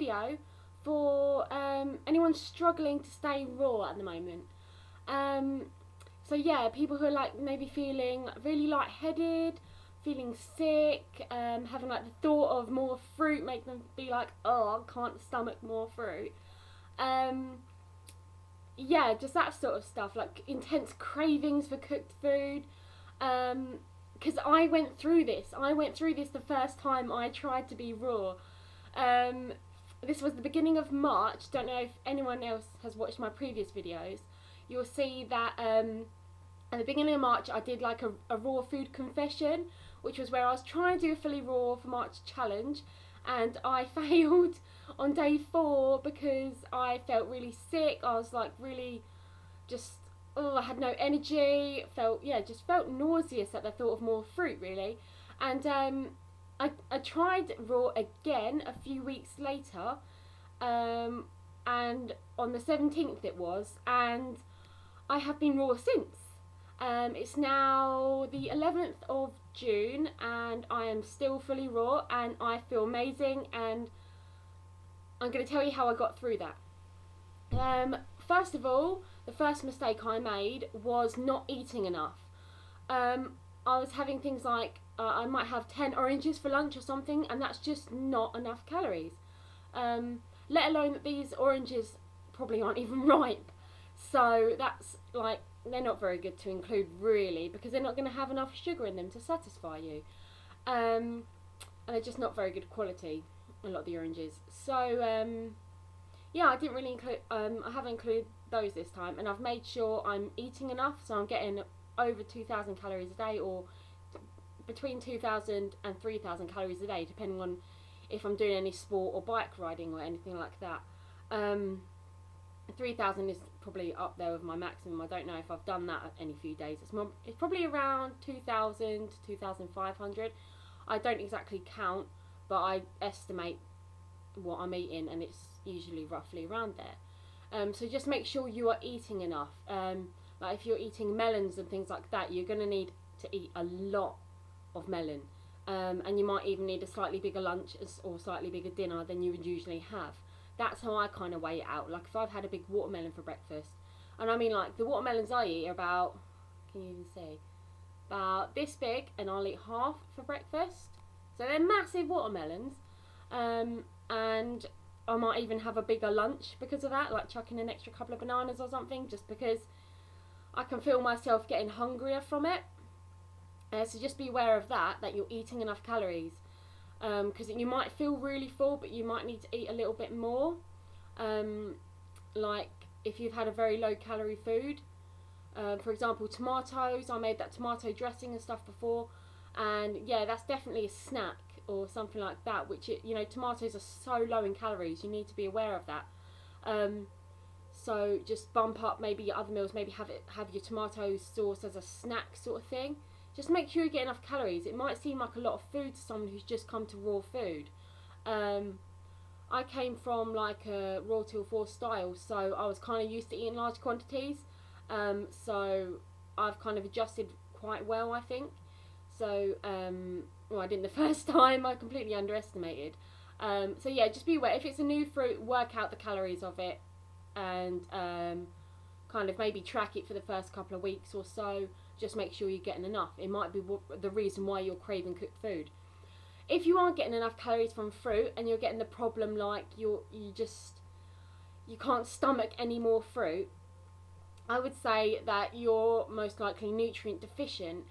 video for anyone struggling to stay raw at the moment. So yeah, people who are like maybe feeling really lightheaded, feeling sick, having like the thought of more fruit make them be like, oh, I can't stomach more fruit. Yeah, just that sort of stuff, like intense cravings for cooked food. Because I went through this. The first time I tried to be raw. This was the beginning of March. Don't know if anyone else has watched my previous videos. You'll see that at the beginning of March I did like a raw food confession, which was where I was trying to do a fully raw for March challenge, and I failed on day 4 because I felt really sick. I was like really just, I had no energy, just felt nauseous at the thought of more fruit really. And I tried raw again a few weeks later, and on the 17th it was, and I have been raw since. It's now the 11th of June and I am still fully raw and I feel amazing, and I'm going to tell you how I got through that. First of all, the first mistake I made was not eating enough. I was having things like I might have 10 oranges for lunch or something, and that's just not enough calories. Let alone that these oranges probably aren't even ripe. So that's like, they're not very good to include really, because they're not going to have enough sugar in them to satisfy you. And they're just not very good quality, a lot of the oranges. So yeah, I didn't really include, I haven't included those this time, and I've made sure I'm eating enough, so I'm getting over 2,000 calories a day, or between 2,000 and 3,000 calories a day, depending on if I'm doing any sport or bike riding or anything like that. 3,000 is probably up there with my maximum. I don't know if I've done that any few days. It's probably around 2,000 to 2,500. I don't exactly count, but I estimate what I'm eating, and it's usually roughly around there. So just make sure you are eating enough. Like if you're eating melons and things like that, you're going to need to eat a lot of melon. And you might even need a slightly bigger lunch or slightly bigger dinner than you would usually have. That's how I kind of weigh it out. Like if I've had a big watermelon for breakfast, and I mean like the watermelons I eat are about, can you even see, about this big, and I'll eat half for breakfast. So they're massive watermelons. And I might even have a bigger lunch because of that, like chucking an extra couple of bananas or something, just because I can feel myself getting hungrier from it. So just be aware of that you're eating enough calories. Because you might feel really full, but you might need to eat a little bit more. Like if you've had a very low calorie food, for example tomatoes, I made that tomato dressing and stuff before, and yeah, that's definitely a snack or something like that, which tomatoes are so low in calories, you need to be aware of that. So just bump up maybe your other meals, maybe have your tomato sauce as a snack sort of thing. Just make sure you get enough calories. It might seem like a lot of food to someone who's just come to raw food. I came from like a raw till 4 style, so I was kind of used to eating large quantities. So I've kind of adjusted quite well, I think. So, well, I didn't the first time. I completely underestimated. So yeah, just be aware. If it's a new fruit, work out the calories of it, and kind of maybe track it for the first couple of weeks or so. Just make sure you're getting enough. It might be the reason why you're craving cooked food. If you aren't getting enough calories from fruit and you're getting the problem like you can't stomach any more fruit, I would say that you're most likely nutrient deficient.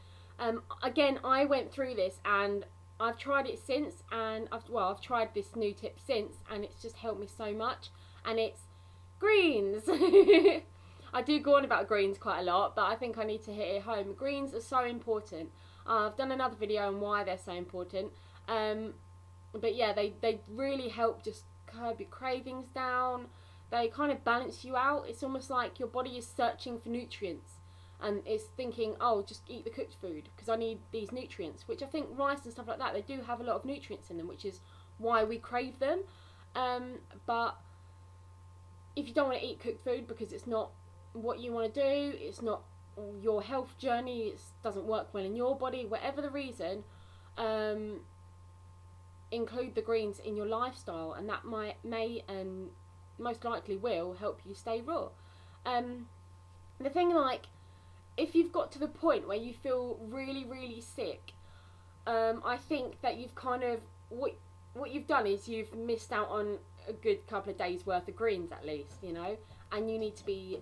Again, I went through this and I've tried it since, and I've tried this new tip since, and it's just helped me so much. And it's greens. I do go on about greens quite a lot, but I think I need to hit it home. Greens are so important. I've done another video on why they're so important. But yeah, they really help just curb your cravings down. They kind of balance you out. It's almost like your body is searching for nutrients, and it's thinking, oh, just eat the cooked food because I need these nutrients, which I think rice and stuff like that, they do have a lot of nutrients in them, which is why we crave them. But if you don't want to eat cooked food because it's not what you want to do, it's not your health journey, it doesn't work well in your body, whatever the reason, include the greens in your lifestyle, and that may and most likely will help you stay raw. The thing, like, if you've got to the point where you feel really, really sick, I think that you've kind of, what you've done is you've missed out on a good couple of days worth of greens at least, you know, and you need to be,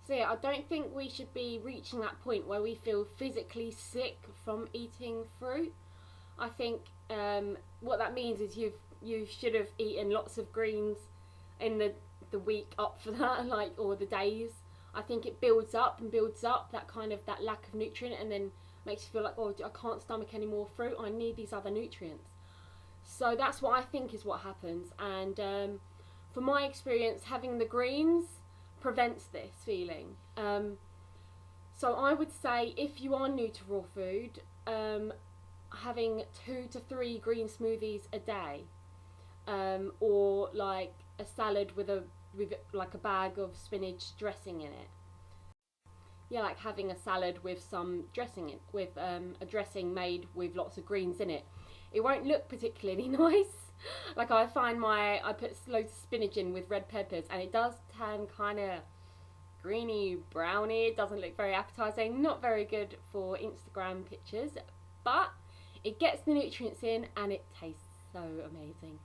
so yeah, I don't think we should be reaching that point where we feel physically sick from eating fruit. I think what that means is you should have eaten lots of greens in the week up for that, like, or the days. I think it builds up and builds up, that kind of, that lack of nutrient, and then makes you feel like, oh, I can't stomach any more fruit, I need these other nutrients. So that's what I think is what happens, and from my experience, having the greens prevents this feeling. So I would say, if you are new to raw food, having 2 to 3 green smoothies a day, or like a salad with like a bag of spinach dressing in it. Yeah, like having a salad with some dressing in, with a dressing made with lots of greens in it. It won't look particularly nice. Like, I find I put loads of spinach in with red peppers, and it does turn kind of greeny browny. It doesn't look very appetizing, not very good for Instagram pictures, but it gets the nutrients in and it tastes so amazing.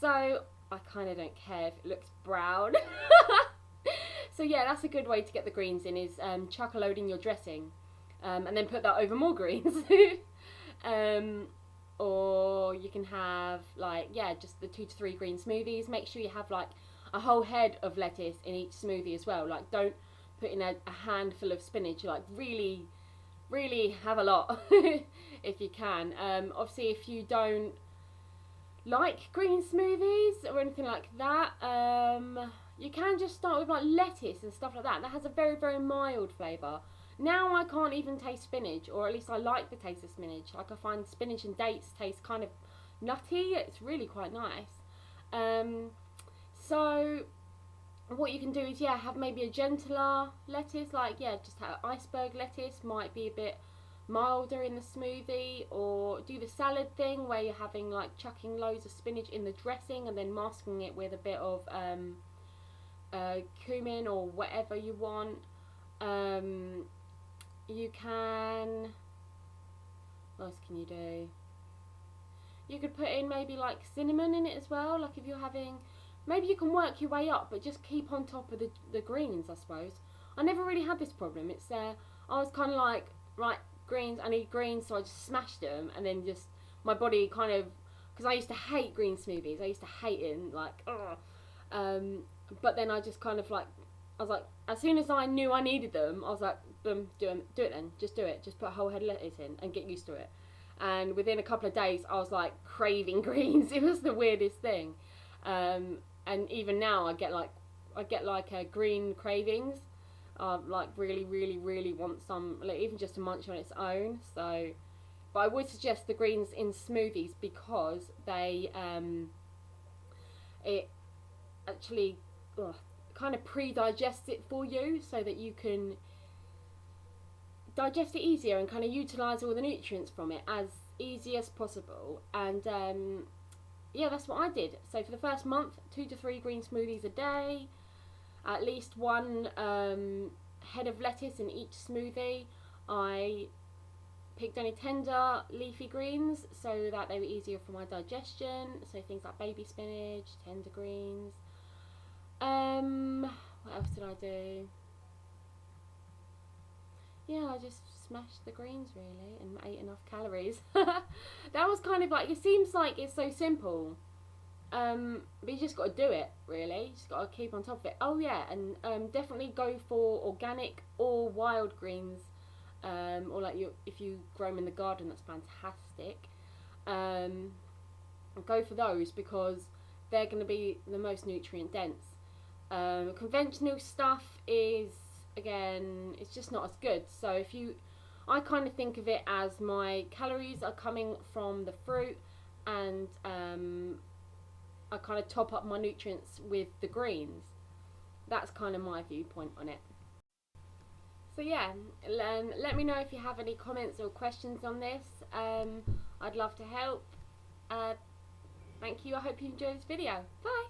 So I kind of don't care if it looks brown. So yeah, that's a good way to get the greens in, is chuck a load in your dressing, and then put that over more greens. Or you can have, like, yeah, just the 2 to 3 green smoothies. Make sure you have like a whole head of lettuce in each smoothie as well. Like, don't put in a handful of spinach. Like, really, really have a lot if you can. Obviously, if you don't like green smoothies or anything like that, you can just start with like lettuce and stuff like that. That has a very, very mild flavour. Now I can't even taste spinach, or at least I like the taste of spinach. Like, I find spinach and dates taste kind of nutty. It's really quite nice. So what you can do is, yeah, have maybe a gentler lettuce. Like, yeah, just have iceberg lettuce, might be a bit milder in the smoothie. Or do the salad thing where you're having, like, chucking loads of spinach in the dressing and then masking it with a bit of cumin or whatever you want. You can, what else can you do? You could put in maybe like cinnamon in it as well. Like, if you're having, maybe you can work your way up, but just keep on top of the greens, I suppose. I never really had this problem. It's I was kind of like, right, greens, I need greens, so I just smashed them, and then just, my body kind of, because I used to hate green smoothies. I used to hate it, and like, but then I just kind of like, I was like, as soon as I knew I needed them, I was like, boom, do it then. Just do it. Just put a whole head of lettuce in and get used to it. And within a couple of days, I was like craving greens. It was the weirdest thing. And even now, I get like green cravings. Like, really, really, really want some, like, even just to munch on its own. So, but I would suggest the greens in smoothies, because they it actually kind of pre-digests it for you, so that you can digest it easier and kind of utilize all the nutrients from it as easy as possible. And yeah, that's what I did. So for the first month, 2 to 3 green smoothies a day, at least 1 head of lettuce in each smoothie. I picked only tender leafy greens so that they were easier for my digestion, so things like baby spinach, tender greens. What else did I do? Yeah, I just smashed the greens, really, and ate enough calories. That was kind of like, it seems like it's so simple, but you just got to do it, really. You just got to keep on top of it. Oh yeah, and definitely go for organic or wild greens, or like, if you grow them in the garden, that's fantastic. Go for those, because they're going to be the most nutrient dense. Conventional stuff is, again, it's just not as good. So I kind of think of it as, my calories are coming from the fruit, and I kind of top up my nutrients with the greens. That's kind of my viewpoint on it. So yeah, let me know if you have any comments or questions on this. I'd love to help. Thank you. I hope you enjoyed this video. Bye.